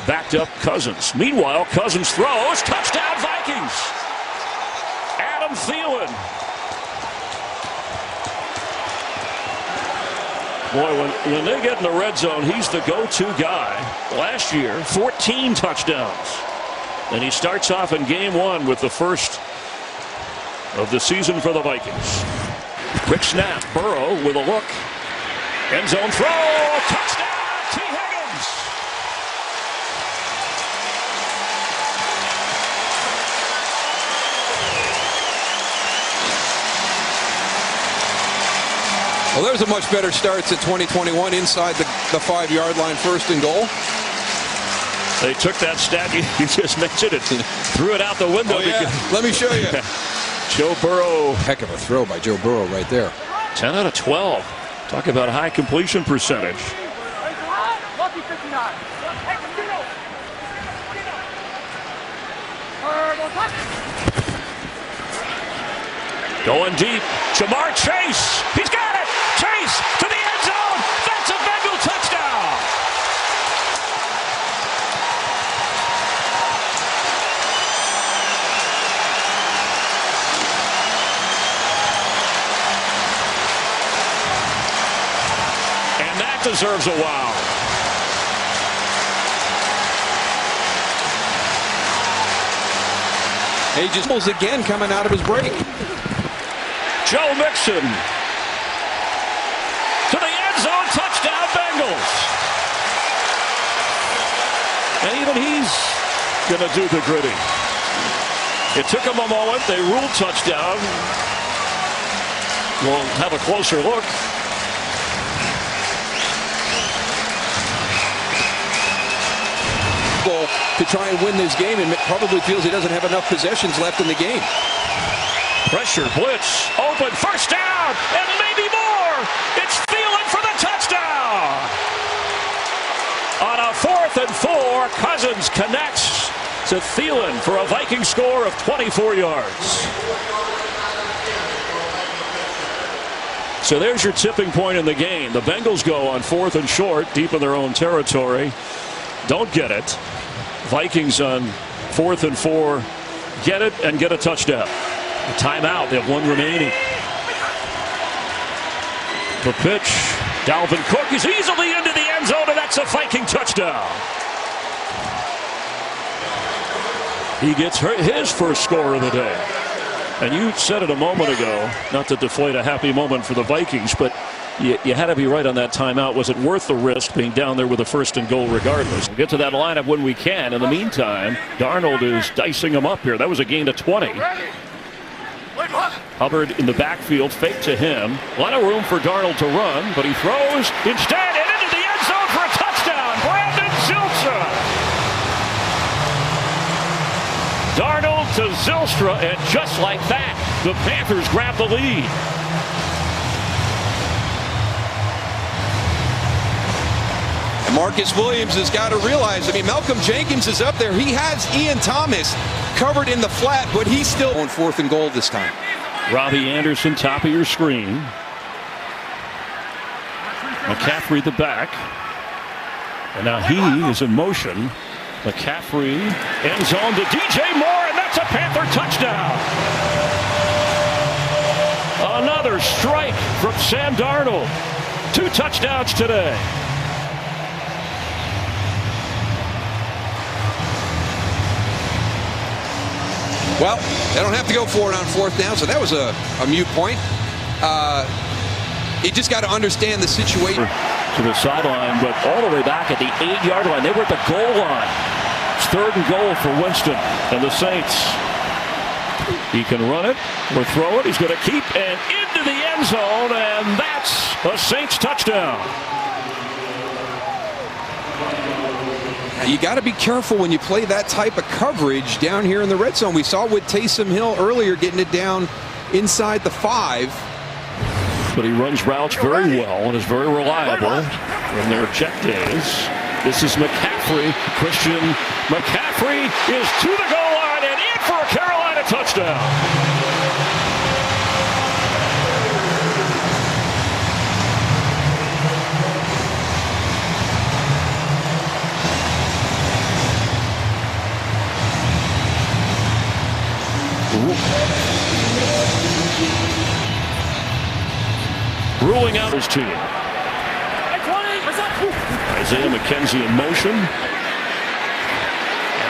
backed up Cousins. Meanwhile, Cousins throws. Touchdown Vikings. Adam Thielen. Boy, when they get in the red zone, he's the go-to guy. Last year, 14 touchdowns. And he starts off in game one with the first of the season for the Vikings. Quick snap. Burrow with a look. End zone throw. Touchdown. T. Higgins. Well, there's a much better start to 2021 inside the 5-yard line, 1st and goal. They took that stat you just mentioned it, threw it out the window. Oh, yeah. Let me show you. Joe Burrow. Heck of a throw by Joe Burrow right there. 10 out of 12. Talk about high completion percentage. Going deep. Jamar Chase. He's got it. Chase to the end zone. That's a Bengal touchdown. And that deserves a wow. He just pulls again coming out of his break. Joe Mixon to the end zone, touchdown Bengals. And even he's going to do the gritty. It took him a moment. They ruled touchdown. We'll have a closer look. To try and win this game, and probably feels he doesn't have enough possessions left in the game. Pressure, blitz, open, first down, and maybe more. It's Thielen for the touchdown. On a 4th and 4, Cousins connects to Thielen for a Viking score of 24 yards. So there's your tipping point in the game. The Bengals go on 4th and short, deep in their own territory. Don't get it. Vikings on 4th and 4, get it and get a touchdown. A timeout. They have one remaining. The pitch. Dalvin Cook is easily into the end zone, and that's a Viking touchdown. He gets his first score of the day. And you said it a moment ago, not to deflate a happy moment for the Vikings, but you had to be right on that timeout. Was it worth the risk being down there with a 1st and goal regardless? We'll get to that lineup when we can. In the meantime, Darnold is dicing him up here. That was a gain to 20. Hubbard in the backfield, fake to him. A lot of room for Darnold to run, but he throws instead and into the end zone for a touchdown. Brandon Zylstra. Darnold to Zylstra, and just like that, the Panthers grab the lead. Marcus Williams has got to realize, Malcolm Jenkins is up there. He has Ian Thomas covered in the flat, but he's still on 4th and goal this time. Robbie Anderson, top of your screen. McCaffrey the back. And now he is in motion. McCaffrey, end zone to DJ Moore, and that's a Panther touchdown. Another strike from Sam Darnold. 2 touchdowns today. Well, they don't have to go for it on 4th down, so that was a moot point. You just got to understand the situation. To the sideline, but all the way back at the 8-yard line. They were at the goal line. It's 3rd and goal for Winston and the Saints. He can run it or throw it. He's going to keep and into the end zone, and that's a Saints touchdown. You got to be careful when you play that type of coverage down here in the red zone. We saw with Taysom Hill earlier getting it down inside the 5. But he runs routes very well and is very reliable in their check days. This is McCaffrey. Christian McCaffrey is to the goal line and in for a Carolina touchdown. ruling out his team. Isaiah McKenzie in motion.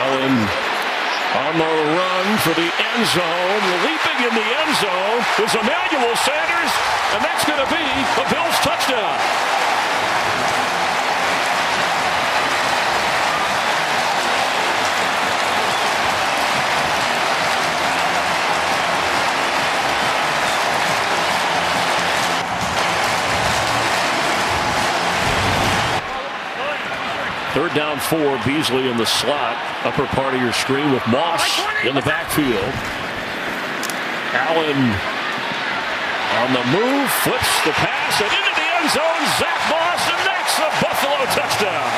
Allen on the run for the end zone. Leaping in the end zone is Emmanuel Sanders, and that's going to be a Bills touchdown. Third down 4, Beasley in the slot, upper part of your screen with Moss in the backfield. Allen on the move, flips the pass, and into the end zone, Zach Moss, and that's a Buffalo touchdown.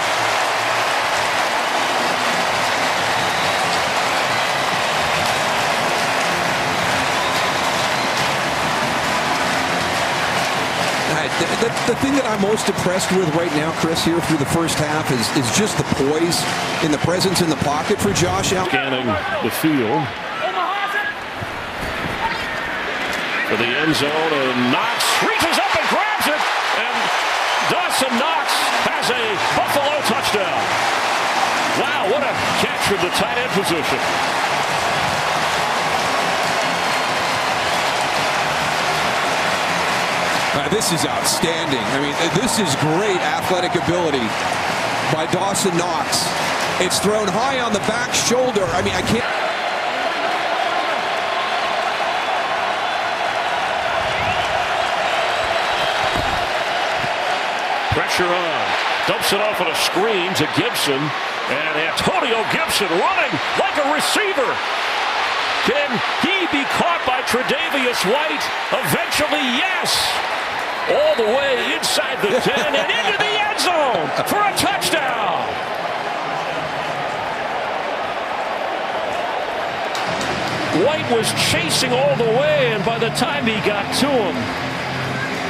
The thing that I'm most impressed with right now, Chris, here through the first half is just the poise and the presence in the pocket for Josh Allen. Scanning the field for the end zone, and Knox reaches up and grabs it, and Dawson Knox has a Buffalo touchdown. Wow, what a catch from the tight end position. This is outstanding. I mean, this is great athletic ability by Dawson Knox. It's thrown high on the back shoulder. I mean, I can't. Pressure on. Dumps it off on a screen to Gibson. And Antonio Gibson running like a receiver. Can he be caught by Tre'Davious White? Eventually, yes. All the way inside the 10 and into the end zone for a touchdown. White was chasing all the way, and by the time he got to him,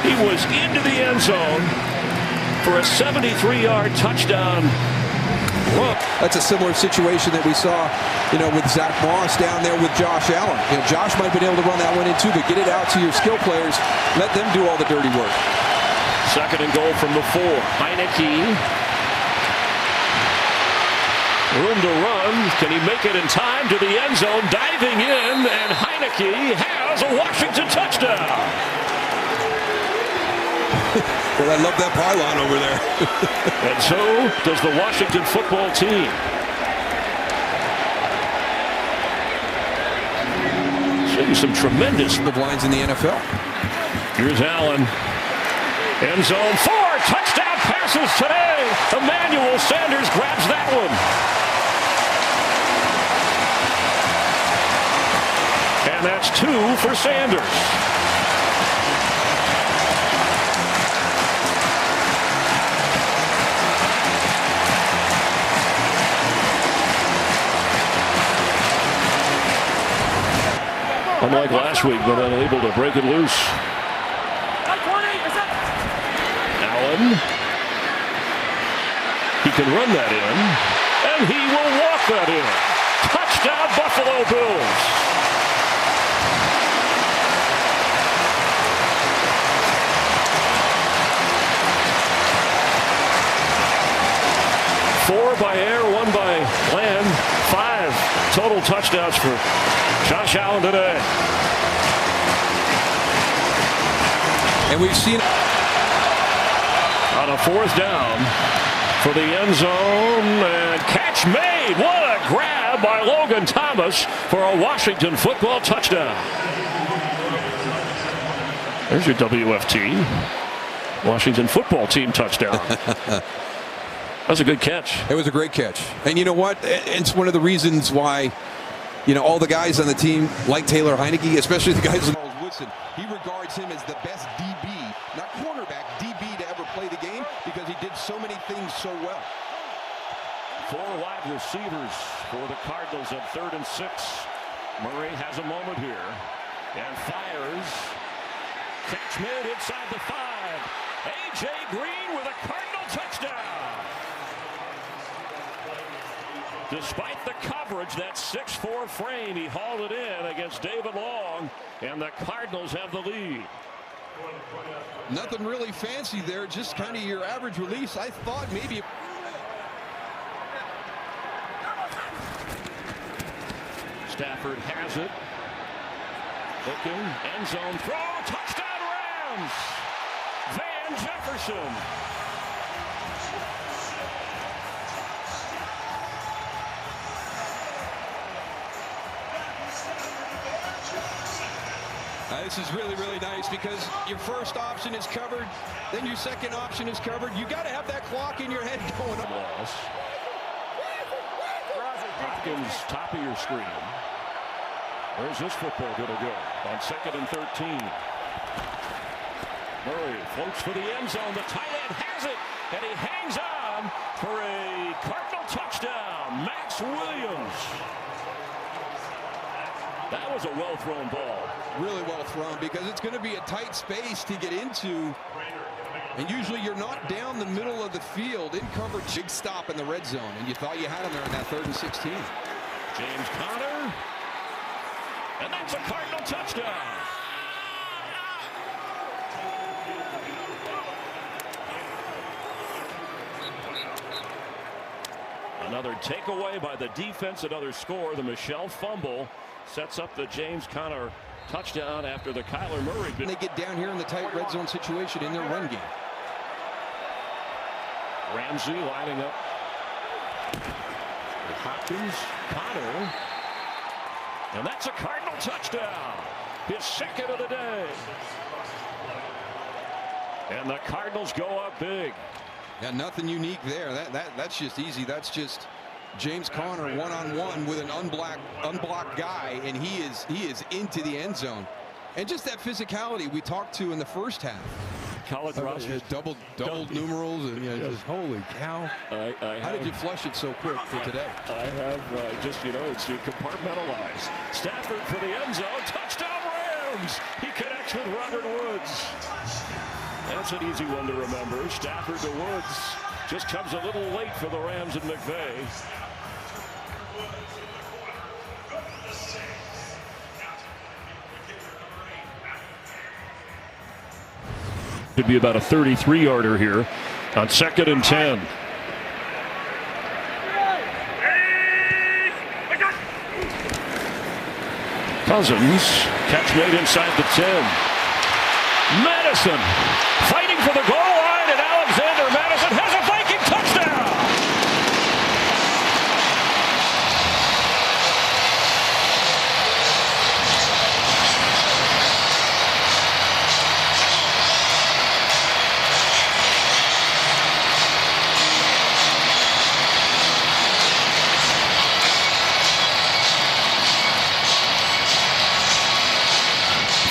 he was into the end zone for a 73-yard touchdown. That's a similar situation that we saw, with Zach Moss down there with Josh Allen. Josh might have been able to run that one in too, but get it out to your skill players. Let them do all the dirty work. Second and goal from the 4. Heineke. Room to run. Can he make it in time to the end zone? Diving in, and Heineke has a Washington touchdown. Well, I love that pylon over there. And so does the Washington football team. Seeing some tremendous lines in the NFL. Here's Allen. End zone 4. Touchdown passes today. Emmanuel Sanders grabs that one. And that's 2 for Sanders. Unlike last week, but unable to break it loose. Allen. He can run that in, and he will walk that in. Touchdown, Buffalo Bills. Four by air, 1 by land, 5 total touchdowns for Josh Allen today. And we've seen on a 4th down for the end zone, and catch made. What a grab by Logan Thomas for a Washington football touchdown. There's your WFT. Washington football team touchdown. That was a good catch. It was a great catch. And you know what? It's one of the reasons why, all the guys on the team like Taylor Heineke, especially the guys like Woodson. He regards him as the best DB, not cornerback, DB to ever play the game because he did so many things so well. 4 wide receivers for the Cardinals at 3rd and 6. Murray has a moment here and fires. Catch made inside the 5. A.J. Green with a Cardinal touchdown. Despite the coverage, that 6'4" frame, he hauled it in against David Long, and the Cardinals have the lead. Nothing really fancy there, just kind of your average release. I thought maybe. Stafford has it. Looking, end zone throw, touchdown Rams! Van Jefferson. This is really, really nice because your first option is covered, then your second option is covered. You got to have that clock in your head going up. Hopkins, top of your screen. Where's this football going to go? On 2nd and 13. Murray floats for the end zone. The tight end has it, and he hangs on for a Cardinal touchdown. Max Williams. That was a well-thrown ball. Really well thrown because it's going to be a tight space to get into. And usually you're not down the middle of the field in coverage. Big stop in the red zone, and you thought you had him there in that 3rd and 16. James Conner. And that's a Cardinal touchdown. Another takeaway by the defense, another score. The Michel fumble sets up the James Conner touchdown after the Kyler Murray. They get down here in the tight red zone situation in their run game. Ramsey lining up with Hopkins, Conner, and that's a Cardinal touchdown. His 2nd of the day. And the Cardinals go up big. Yeah, nothing unique there. That's just easy. That's just James Conner one-on-one with an unblocked guy, and he is into the end zone. And just that physicality we talked to in the first half. College roster, double numerals, and just holy cow! How did you flush it so quick for today? I have just it's compartmentalized. Stafford for the end zone, touchdown Rams! He connects with Robert Woods. That's an easy one to remember. Stafford to Woods just comes a little late for the Rams and McVay. Could be about a 33-yarder here on 2nd and 10. Cousins, catch made inside the 10. Madison fighting for the goal line, and Alexander Madison has a Viking touchdown.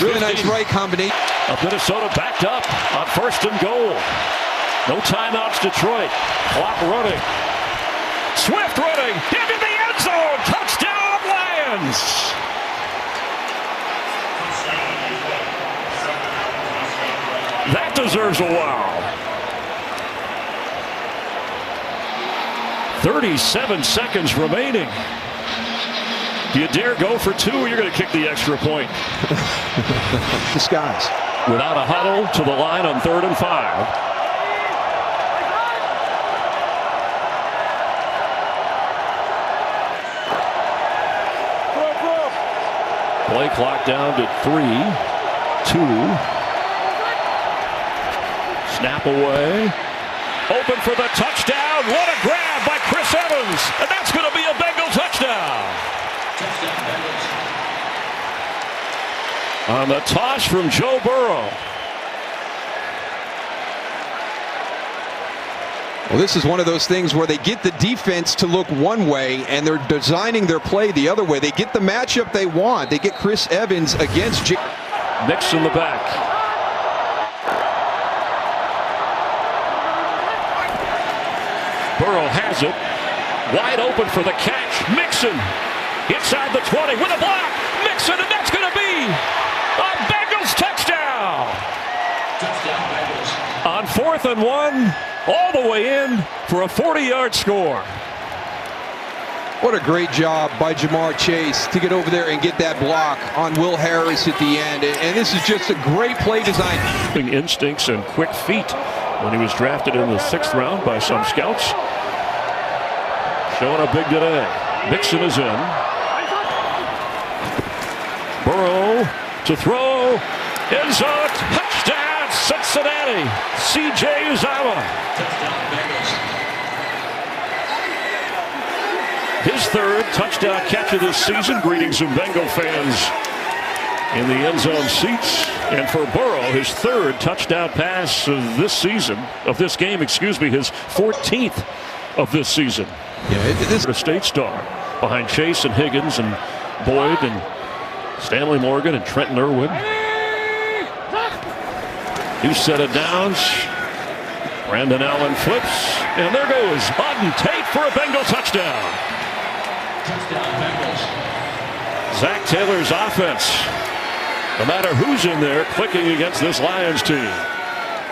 Really nice right combination. Minnesota backed up on 1st and goal. No timeouts, Detroit. Clock running. Swift running into the end zone. Touchdown, Lions. That deserves a wow. 37 seconds remaining. Do you dare go for 2, or you're going to kick the extra point? Disguise. Without a huddle to the line on 3rd and 5. Play clock down to 3, 2. Snap away. Open for the touchdown. What a grab by Chris Evans. And that's going to be a Bengal touchdown. On the toss from Joe Burrow. Well, this is one of those things where they get the defense to look one way and they're designing their play the other way. They get the matchup they want. They get Chris Evans against Mix in the back. Burrow has it. Wide open for the catch. Mixon inside the 20 with a block. Mixon, and that's going to be a Bengals touchdown. On 4th and 1, all the way in for a 40-yard score. What a great job by Ja'Marr Chase to get over there and get that block on Will Harris at the end. And this is just a great play design. Instincts and quick feet when he was drafted in the 6th round by some scouts. Showing up big today. Mixon is in. Burrow to throw. End zone. Touchdown Cincinnati. C.J. Uzomah. His 3rd touchdown catch of this season. Greetings from Bengal fans in the end zone seats. And for Burrow, his 3rd touchdown pass of this season, of this game, excuse me, his 14th of this season. Yeah, this is a state star behind Chase and Higgins and Boyd and Stanley Morgan and Trenton Irwin. New set of downs. Brandon Allen flips, and there goes Auden Tate for a Bengal touchdown. Zach Taylor's offense, no matter who's in there, clicking against this Lions team.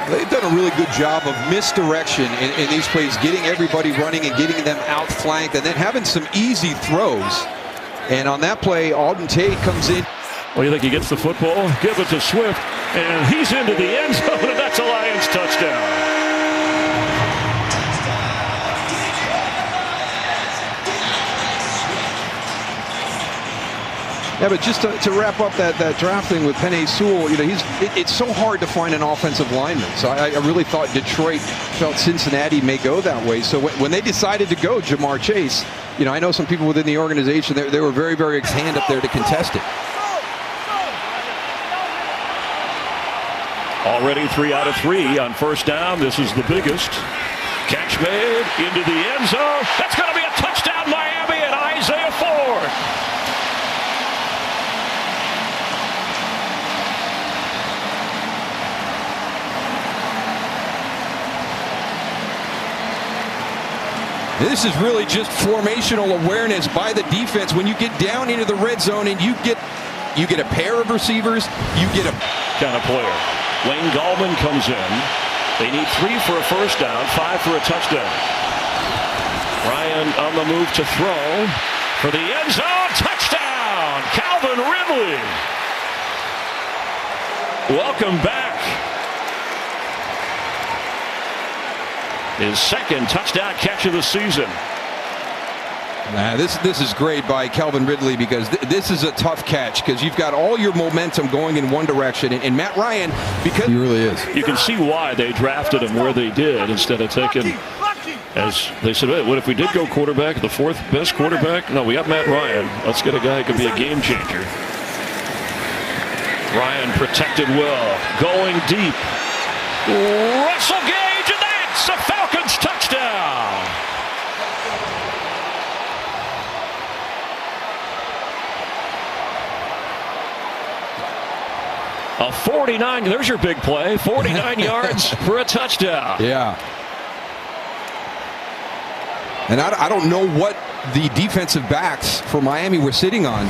They've done a really good job of misdirection in these plays, getting everybody running and getting them outflanked, and then having some easy throws. And on that play, Auden Tate comes in. Well, you think he gets the football? Give it to Swift, and he's into the end zone, and that's a Lions touchdown. Yeah, but just to wrap up that draft thing with Penei Sewell, you know, it's so hard to find an offensive lineman. So I really thought Detroit felt Cincinnati may go that way. So when they decided to go Ja'Marr Chase, you know, I know some people within the organization, they were very, very hand up there to contest it. Already 3 out of 3 on first down. This is the biggest. Catch made into the end zone. That's going to be a touchdown, Miami, and Isaiah Ford. This is really just formational awareness by the defense. When you get down into the red zone and you get a pair of receivers, you get a kind of player. Wayne Gallman comes in. They need 3 for a first down, 5 for a touchdown. Ryan on the move to throw for the end zone. Touchdown! Calvin Ridley. Welcome back. His 2nd touchdown catch of the season. This is great by Calvin Ridley, because this is a tough catch, because you've got all your momentum going in one direction, and Matt Ryan, because he really is. You can see why they drafted him where they did instead of taking, as they said, hey, what if we did go quarterback, the 4th best quarterback? No, we got Matt Ryan. Let's get a guy who could be a game changer. Ryan protected well, going deep. Russell Gage, and that's a Falcons touchdown. A 49, there's your big play, 49 yards for a touchdown. Yeah. And I don't know what the defensive backs for Miami were sitting on.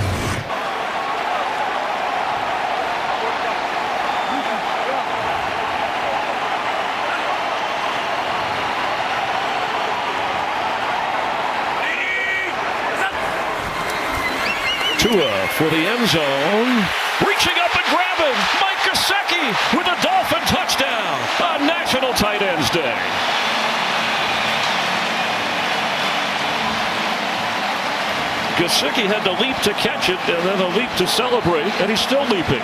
Tua for the end zone, reaching up and grabbing Mike Gesicki with a Dolphin touchdown on National Tight Ends Day. Gesicki had to leap to catch it, and then a leap to celebrate, and he's still leaping.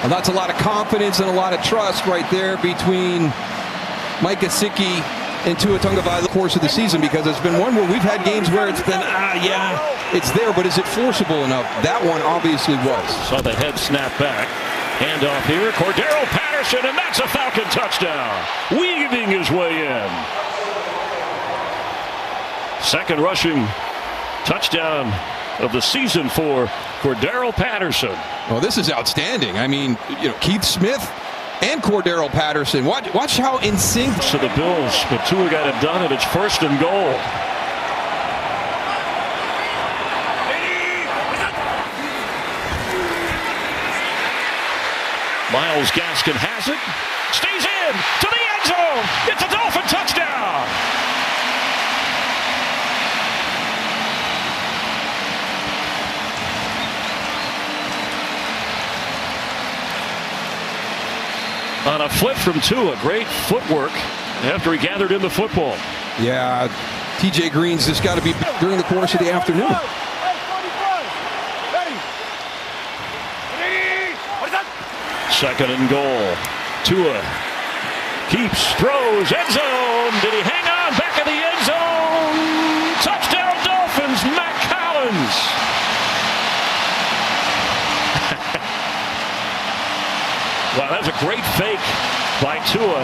Well, that's a lot of confidence and a lot of trust right there between Mike Gesicki and Tua Tagovailoa the course of the season, because it's been one where we've had games where it's been, yeah, it's there, but is it forcible enough? That one obviously was. Saw the head snap back. Handoff here, Cordero Patterson, and that's a Falcon touchdown. Weaving his way in. 2nd rushing touchdown of the season for Cordero Patterson. Well, this is outstanding. I mean, you know, Keith Smith and Cordero Patterson. Watch how in sync. To the Bills, but Tua got it done, and it's 1st and goal. Myles Gaskin has it, stays in to the end zone. It's a Dolphin touchdown. on a flip from Tua. Great footwork after he gathered in the football. Yeah, TJ Green's just got to be during the course of the afternoon. Second and goal. Tua keeps, throws, end zone. Did he hang on? Back in the end zone. Touchdown Dolphins, Matt Collins. Wow, that's a great fake by Tua.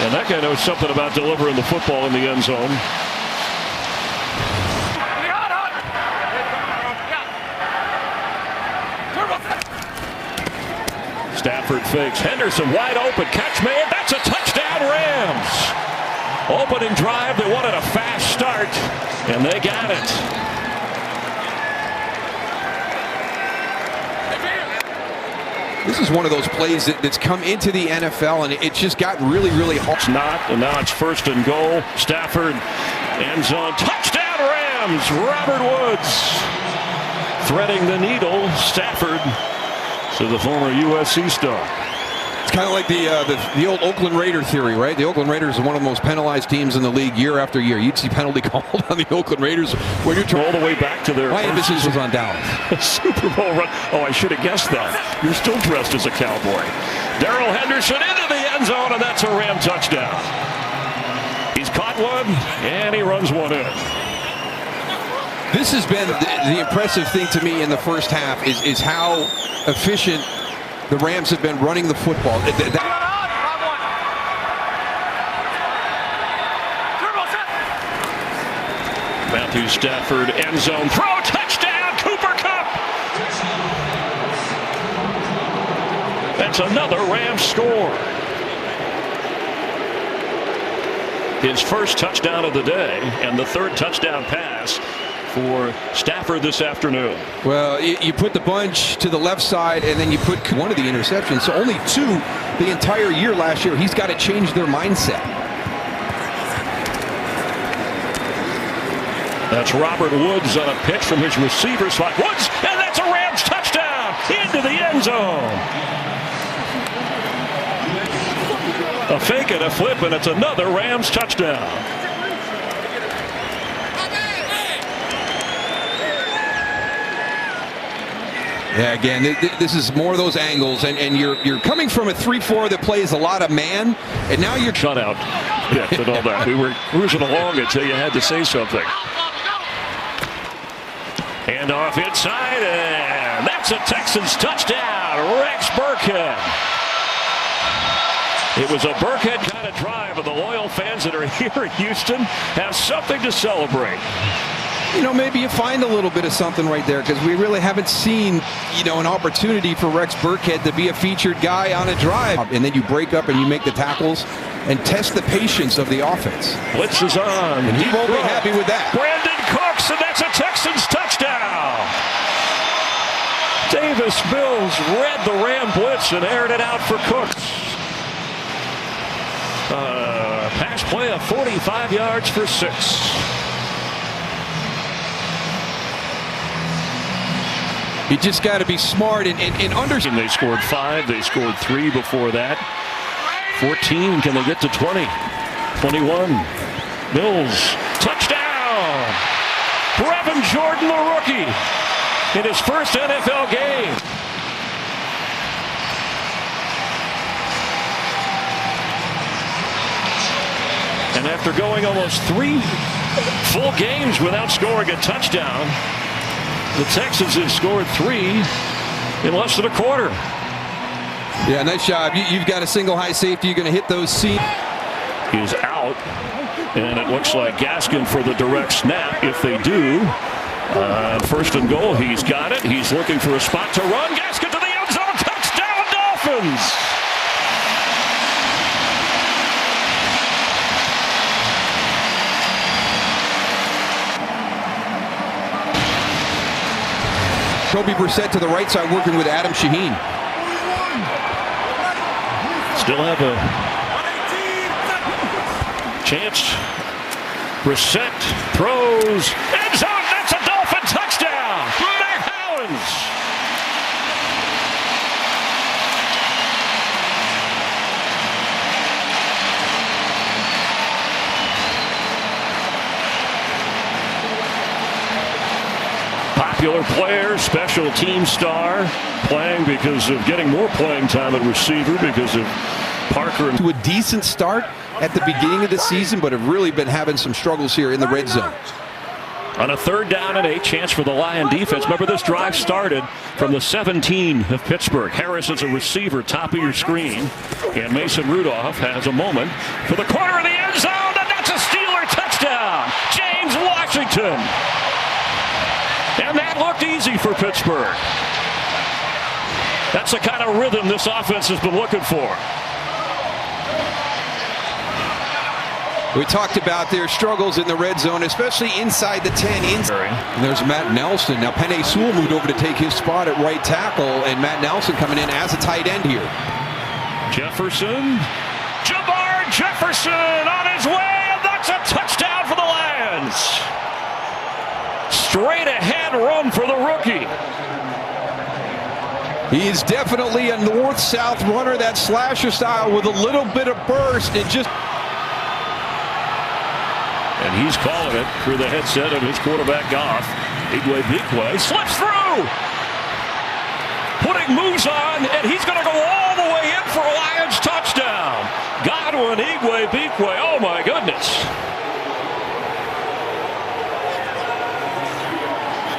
And that guy knows something about delivering the football in the end zone. Stafford fakes. Henderson wide open. Catch made. That's a touchdown, Rams. Opening drive. They wanted a fast start, and they got it. This is one of those plays that's come into the NFL, and it's just gotten really, really hard. It's not, and now it's first and goal. Stafford, end zone. Touchdown, Rams. Robert Woods threading the needle. Stafford to the former USC star. It's kind of like the old Oakland Raider theory, right? The Oakland Raiders are one of the most penalized teams in the league year after year. You'd see penalty called on the Oakland Raiders when you're all the way back to their. My emphasis was on Dallas. Super Bowl run. Oh, I should have guessed that. You're still dressed as a cowboy. Darrell Henderson into the end zone, and that's a Ram touchdown. He's caught one, and he runs one in. This has been the impressive thing to me in the first half is how efficient the Rams have been running the football. Matthew Stafford, end zone throw, touchdown, Cooper Kupp. That's another Rams score. His first touchdown of the day and the third touchdown pass for Stafford this afternoon. Well, you put the bunch to the left side, and then you put one of the interceptions. So only two the entire year last year. He's got to change their mindset. That's Robert Woods on a pitch from his receiver spot. Woods, and that's a Rams touchdown into the end zone. A fake and a flip, and it's another Rams touchdown. Yeah, again, this is more of those angles, and you're coming from a 3-4 that plays a lot of man, and now you're shutout. Yeah, and all that. We were cruising along until you had to say something. Hand off inside, and that's a Texans touchdown. Rex Burkhead. It was a Burkhead kind of drive, and the loyal fans that are here in Houston have something to celebrate. You know, maybe you find a little bit of something right there, because we really haven't seen, an opportunity for Rex Burkhead to be a featured guy on a drive. And then you break up and you make the tackles and test the patience of the offense. Blitz is on. And he won't be happy with that. Brandon Cooks, and that's a Texans touchdown. Davis Mills read the Ram blitz and aired it out for Cooks. Pass play of 45 yards for 6. You just got to be smart and understand. They scored 5. They scored 3 before that. 14. Can they get to 20? 21. Mills. Touchdown. Brevin Jordan, the rookie, in his first NFL game. And after going almost 3 full games without scoring a touchdown, the Texans have scored 3 in less than a quarter. Yeah, nice job. You've got a single high safety. You're going to hit those seams. He's out, and it looks like Gaskin for the direct snap if they do. First and goal, he's got it. He's looking for a spot to run. Gaskin to the end zone. Touchdown, Dolphins! Jacoby Brissett to the right side working with Adam Shaheen. Still have a chance. Brissett throws. End zone. That's a Dolphin touchdown. Mac Hollins. popular player, special team star, playing because of getting more playing time at receiver because of Parker. To a decent start at the beginning of the season, but have really been having some struggles here in the red zone. On a 3rd down and 8, chance for the Lion defense. Remember, this drive started from the 17 of Pittsburgh. Harris is a receiver, top of your screen. And Mason Rudolph has a moment for the corner of the end zone. And that's a Steeler touchdown. James Washington. And that looked easy for Pittsburgh. That's the kind of rhythm this offense has been looking for. We talked about their struggles in the red zone, especially inside the 10. And there's Matt Nelson. Now, Penei Sewell moved over to take his spot at right tackle, and Matt Nelson coming in as a tight end here. Jefferson. Jamar Jefferson on his way, and that's a touchdown for the Lions. Straight ahead run for the rookie. He is definitely a north-south runner, that slasher style with a little bit of burst and just... And he's calling it through the headset of his quarterback, Goff. Igwe slips through. Putting moves on, and he's going to go all the way in for a Lions touchdown. Godwin, Igwe, oh my goodness.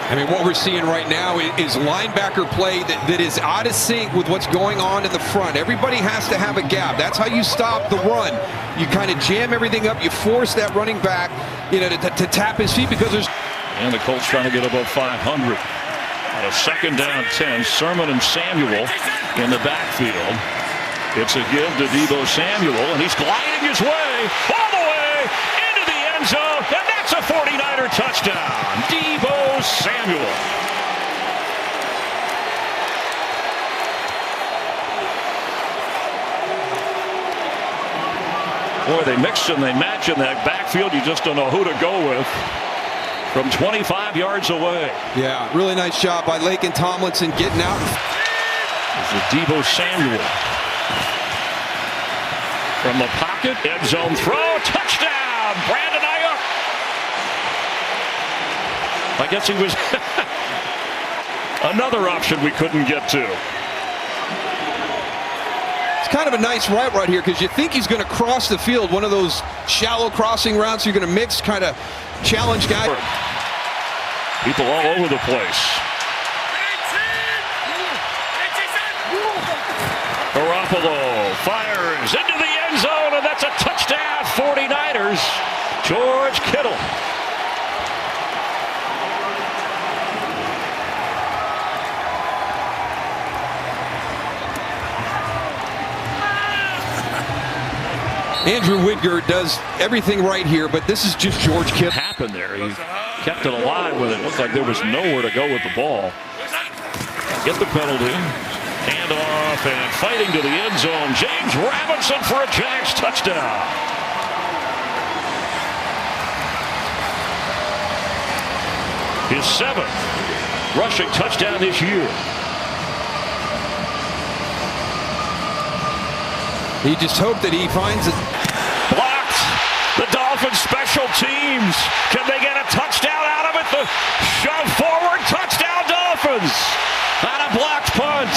I mean, what we're seeing right now is linebacker play that is out of sync with what's going on in the front. Everybody has to have a gap. That's how you stop the run. You kind of jam everything up. You force that running back, to tap his feet because there's... And the Colts trying to get above 500. On a 2nd down 10, Sermon and Samuel in the backfield. It's a give to Deebo Samuel, and he's gliding his way all the way into the end zone, and that's a 49er touchdown. Deebo Samuel. Boy, they mix and they match in that backfield. You just don't know who to go with from 25 yards away. Yeah, really nice job by Laken Tomlinson getting out. This is Deebo Samuel. From the pocket, end zone throw, touchdown, Brandon Ayuk. I guess he was another option we couldn't get to. It's kind of a nice route right here because you think he's going to cross the field, one of those shallow crossing routes. You're going to mix, kind of challenge guys. People all over the place. Garoppolo fires into the end zone, and that's a touchdown, 49ers. George Kittle. Andrew Whitgert does everything right here, but this is just George Kittle. Happened there. He kept it alive with it. Looked like there was nowhere to go with the ball. Get the penalty. Hand off and fighting to the end zone. James Robinson for a Jags touchdown. His 7th rushing touchdown this year. He just hoped that he finds it. Blocked. The Dolphins special teams. Can they get a touchdown out of it? The shove forward. Touchdown Dolphins. On a blocked punt.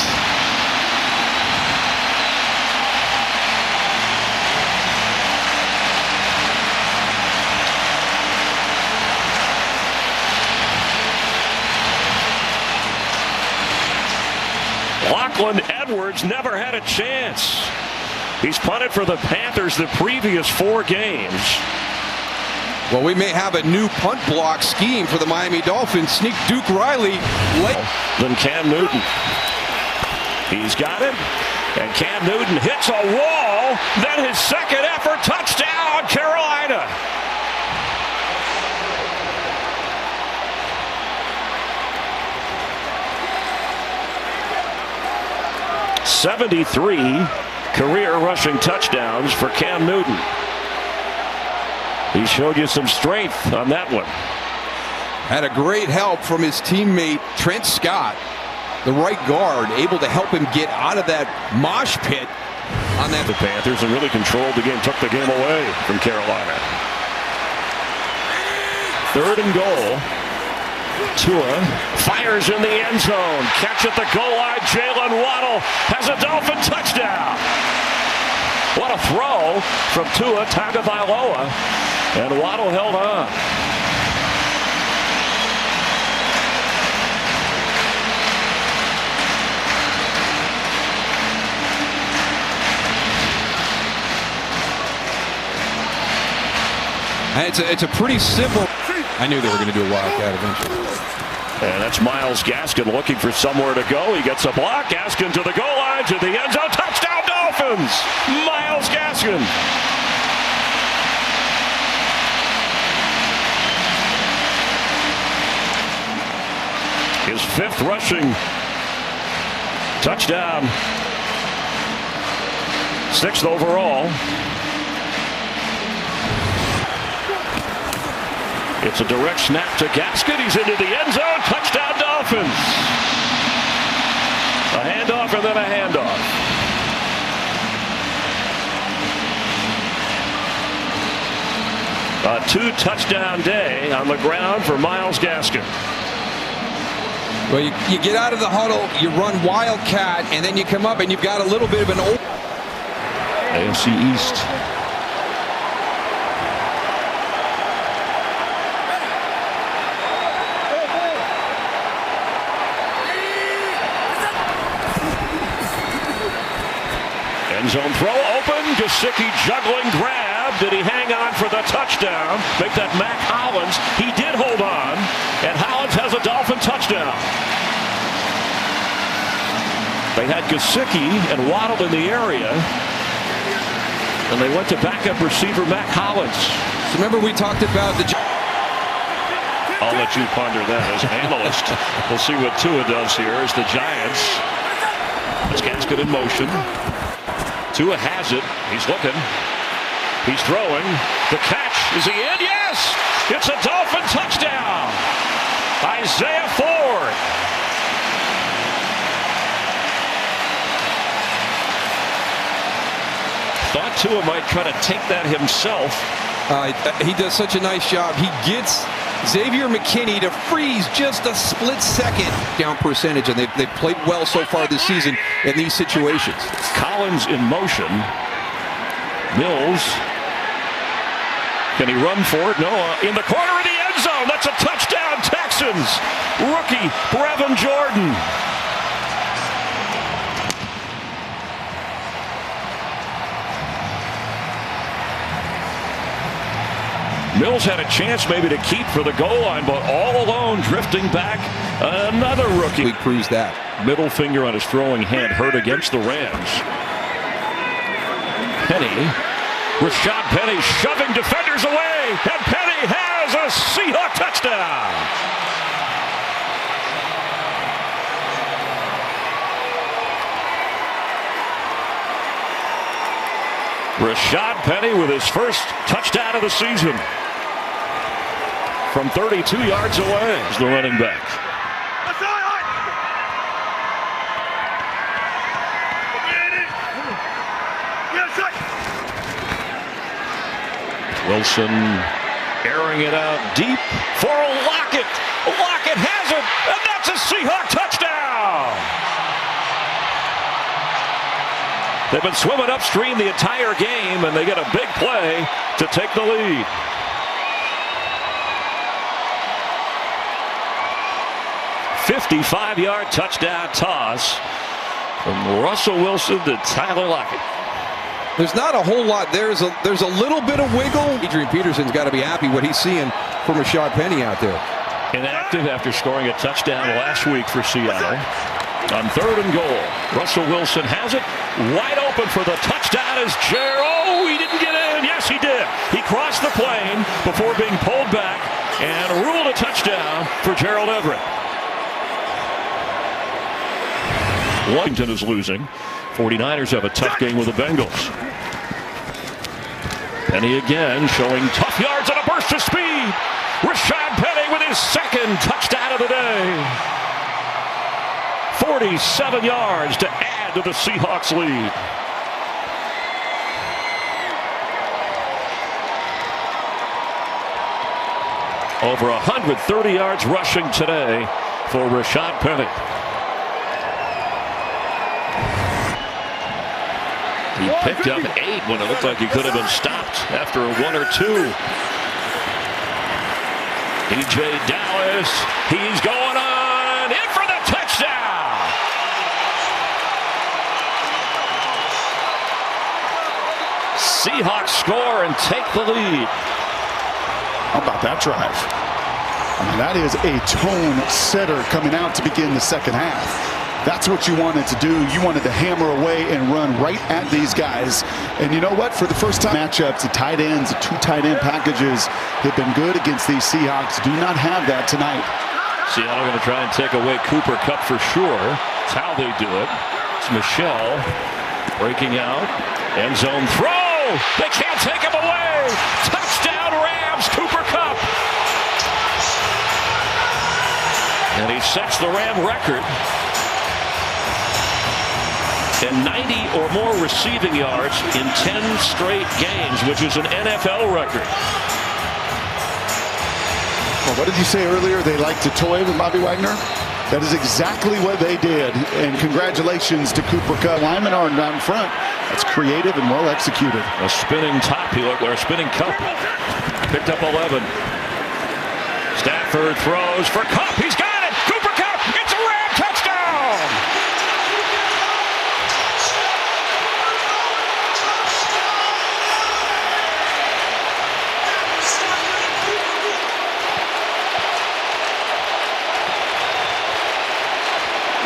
Lachlan Edwards never had a chance. He's punted for the Panthers the previous 4 games. Well, we may have a new punt block scheme for the Miami Dolphins. Sneak Duke Riley late. Then Cam Newton. He's got it. And Cam Newton hits a wall. Then his 2nd effort touchdown, Carolina. '73 career rushing touchdowns for Cam Newton. He showed you some strength on that one. Had a great help from his teammate Trent Scott, the right guard, able to help him get out of that mosh pit on that. The Panthers and really controlled the game, took the game away from Carolina. 3rd and goal Tua fires in the end zone. Catch at the goal line. Jalen Waddle has a Dolphin touchdown. What a throw from Tua Tagovailoa. And Waddle held on. It's a pretty simple. I knew they were going to do a wildcat eventually. And that's Myles Gaskin looking for somewhere to go. He gets a block. Gaskin to the goal line, to the end zone. Touchdown Dolphins! Myles Gaskin. His 5th rushing touchdown. 6th overall. It's a direct snap to Gaskin. He's into the end zone. Touchdown Dolphins. A handoff and then a handoff. A 2-touchdown day on the ground for Myles Gaskin. Well, you get out of the huddle, you run wildcat, and then you come up and you've got a little bit of an old AFC East. End zone throw open. Gesicki juggling grab. Did he hang on for the touchdown? Make that Mac Hollins. He did hold on. And Hollins has a Dolphin touchdown. They had Gesicki and Waddle in the area. And they went to backup receiver Mac Hollins. So remember we talked about the... I'll let you ponder that as an analyst. We'll see what Tua does here as the Giants. It's Gaskin in motion. Tua has it. He's looking. He's throwing. The catch. Is he in? Yes! It's a Dolphin touchdown. Isaiah Ford. Thought Tua might try to take that himself. He does such a nice job. He gets Xavier McKinney to freeze just a split second down percentage, and they've played well so far this season in these situations. Collins in motion. Mills. Can he run for it? No. In the corner of the end zone. That's a touchdown, Texans. Rookie Brevin Jordan. Mills had a chance maybe to keep for the goal line, but all alone drifting back. Another rookie. We proves that. Middle finger on his throwing hand hurt against the Rams. Penny. Rashad Penny shoving defenders away. And Penny has a Seahawk touchdown. Rashad Penny with his first touchdown of the season. From 32 yards away is the running back. Wilson airing it out deep for Lockett. Lockett has it, and that's a Seahawk touchdown. They've been swimming upstream the entire game, and they get a big play to take the lead. A 55-yard touchdown toss from Russell Wilson to Tyler Lockett. There's not a whole lot. There's a little bit of wiggle. Adrian Peterson's got to be happy what he's seeing from Rashad Penny out there. Inactive after scoring a touchdown last week for Seattle. On 3rd and goal, Russell Wilson has it. Wide open for the touchdown is Gerald. Oh, he didn't get in. Yes, he did. He crossed the plane before being pulled back and ruled a touchdown for Gerald Everett. Washington is losing. 49ers have a tough game with the Bengals. Penny again showing tough yards and a burst of speed. Rashad Penny with his 2nd touchdown of the day. 47 yards to add to the Seahawks lead. Over 130 yards rushing today for Rashad Penny. He picked up 8 when it looked like he could have been stopped after a 1 or 2. DJ Dallas, he's going on in for the touchdown. Seahawks score and take the lead. How about that drive? I mean, that is a tone setter coming out to begin the second half. That's what you wanted to do. You wanted to hammer away and run right at these guys. And you know what? For the first time, matchups, the tight ends, the 2 tight end packages have been good against these Seahawks. Do not have that tonight. Seattle going to try and take away Cooper Kupp for sure. That's how they do it. It's Michel breaking out. End zone throw. They can't take him away. Touchdown Rams, Cooper Kupp. And he sets the Ram record. And 90 or more receiving yards in 10 straight games, which is an NFL record. Well, what did you say earlier? They like to toy with Bobby Wagner? That is exactly what they did. And congratulations to Cooper Kupp. Linemen are down front. That's creative and well executed. A spinning top, or a spinning Kupp. Picked up 11. Stafford throws for Kupp. He's got it. Cooper Kupp. It's a Ram touchdown.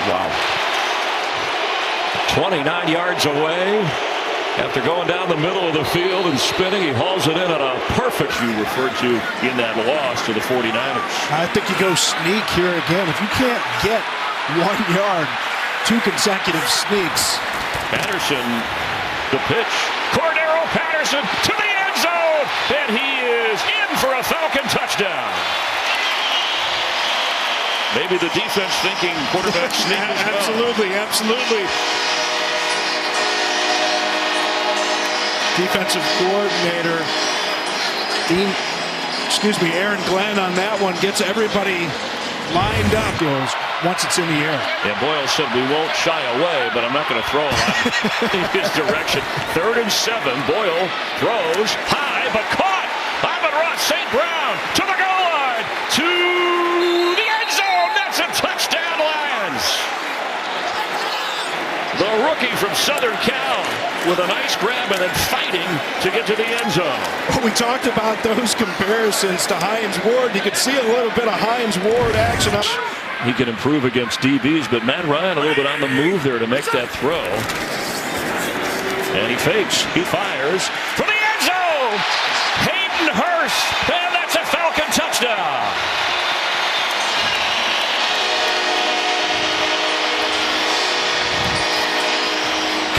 Wow. 29 yards away. After going down the middle of the field and spinning, he hauls it in on a perfect, you referred to in that loss to the 49ers. I think you go sneak here again. If you can't get 1 yard, 2 consecutive sneaks. Patterson, the pitch. Cordero Patterson to the end zone. And he is in for a Falcon touchdown. Maybe the defense thinking quarterback sneak as well. Absolutely, absolutely. Defensive coordinator, Aaron Glenn on that one gets everybody lined up once it's in the air. Yeah, Boyle said we won't shy away, but I'm not going to throw a lot in his direction. 3rd and 7. Boyle throws high, but caught. Amon-Ra St. Brown to the goal line. To the end zone. That's a touchdown, Lions. The rookie from Southern Cal with a nice grab and then fighting to get to the end zone. We talked about those comparisons to Hines Ward. You could see a little bit of Hines Ward action. He can improve against DBs, but Matt Ryan a little bit on the move there to make that throw. And he fakes. He fires for the end zone. Hayden Hurst, and that's a Falcon touchdown.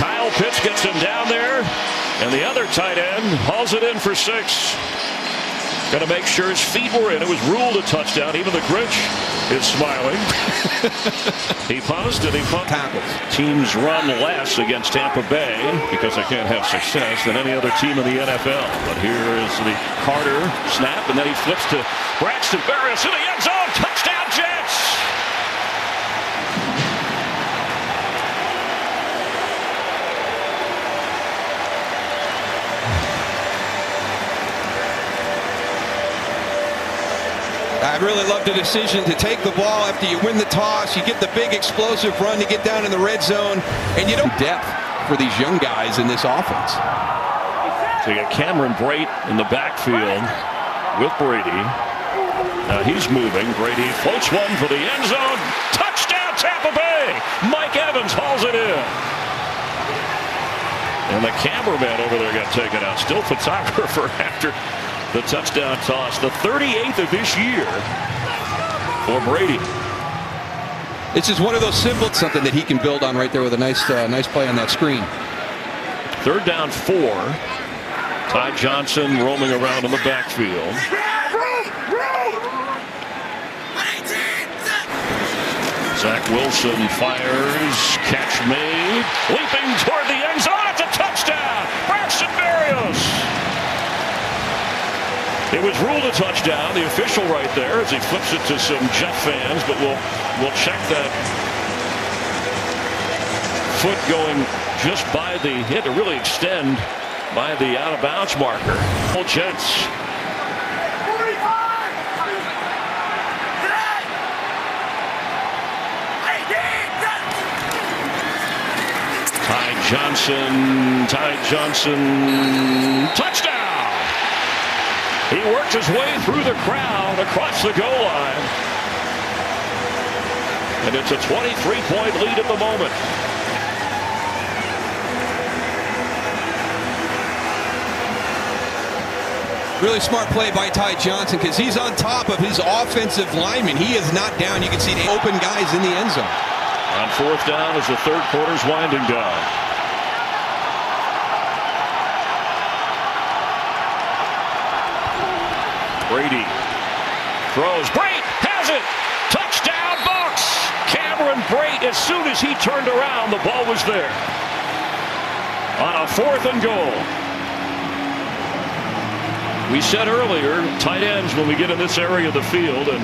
Kyle Pitts gets him down there, and the other tight end hauls it in for 6. Going to make sure his feet were in. It was ruled a touchdown. Even the Grinch is smiling. He paused and he pumped. Tackles. Teams run less against Tampa Bay because they can't have success than any other team in the NFL. But here is the Carter snap, and then he flips to Braxton Berrios in the end zone. Touchdown, Jets! I really love the decision to take the ball after you win the toss. You get the big explosive run to get down in the red zone, and you don't depth for these young guys in this offense. So you got Cameron Brate in the backfield with Brady. Now he's moving. Brady floats one for the end zone. Touchdown, Tampa Bay! Mike Evans hauls it in. And the cameraman over there got taken out. Still photographer after the touchdown toss. The 38th of this year for Brady. This is one of those simple, something that he can build on right there with a nice play on that screen. 3rd down 4. Ty Johnson roaming around in the backfield. Zach Wilson fires. Catch made. Leaping toward the end zone. It's a touchdown. Braxton Berrios. It was ruled a touchdown. The official right there as he flips it to some Jet fans, but we'll check that foot going just by the hit to really extend by the out of bounds marker. Jets. Ty Johnson, touchdown! He worked his way through the crowd across the goal line. And it's a 23-point lead at the moment. Really smart play by Ty Johnson because he's on top of his offensive lineman. He is not down. You can see the open guys in the end zone. On fourth down as the third quarter's winding down. Brady throws. Brate has it. Touchdown Bucs. Cameron Brate, as soon as he turned around, the ball was there. On a 4th and goal. We said earlier, tight ends when we get in this area of the field, and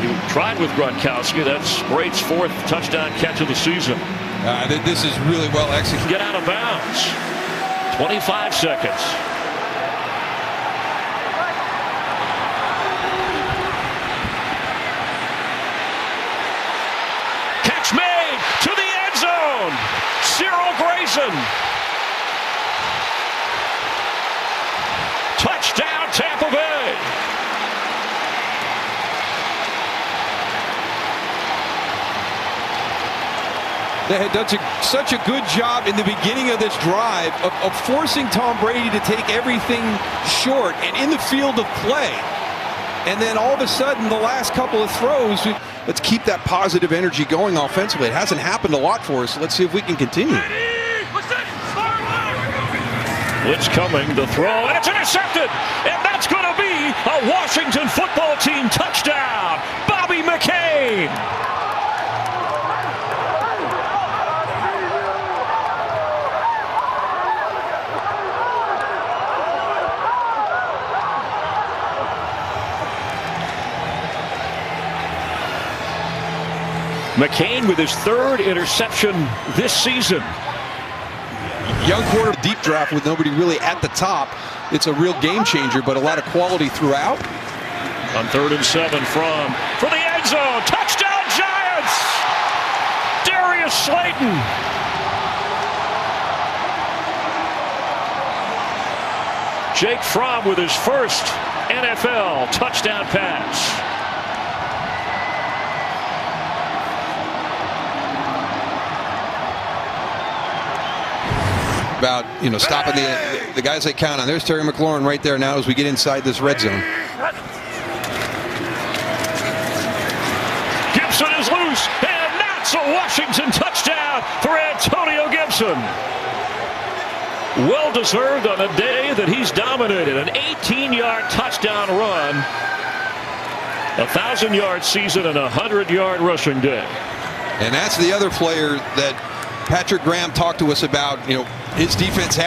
he tried with Gronkowski. That's Brate's 4th touchdown catch of the season. This is really well executed. Get out of bounds. 25 seconds. Catch made to the end zone. Cyril Grayson. Touchdown Tampa Bay. They had done such a good job in the beginning of this drive of forcing Tom Brady to take everything short and in the field of play. And then all of a sudden, the last couple of throws, let's keep that positive energy going offensively. It hasn't happened a lot for us. So let's see if we can continue. Blitz coming, the throw, and it's intercepted. And that's going to be a Washington football team touchdown. Bobby McCain. McCain with his 3rd interception this season. Young quarter deep draft with nobody really at the top. It's a real game changer, but a lot of quality throughout. On 3rd and 7 for the end zone. Touchdown Giants! Darius Slayton. Jake Fromm with his 1st NFL touchdown pass. About stopping the guys they count on. There's Terry McLaurin right there now as we get inside this red zone. Gibson is loose, and that's a Washington touchdown for Antonio Gibson. Well deserved on a day that he's dominated. An 18-yard touchdown run, 1,000-yard season, and a 100-yard rushing day. And that's the other player that Patrick Graham talked to us about. His defense had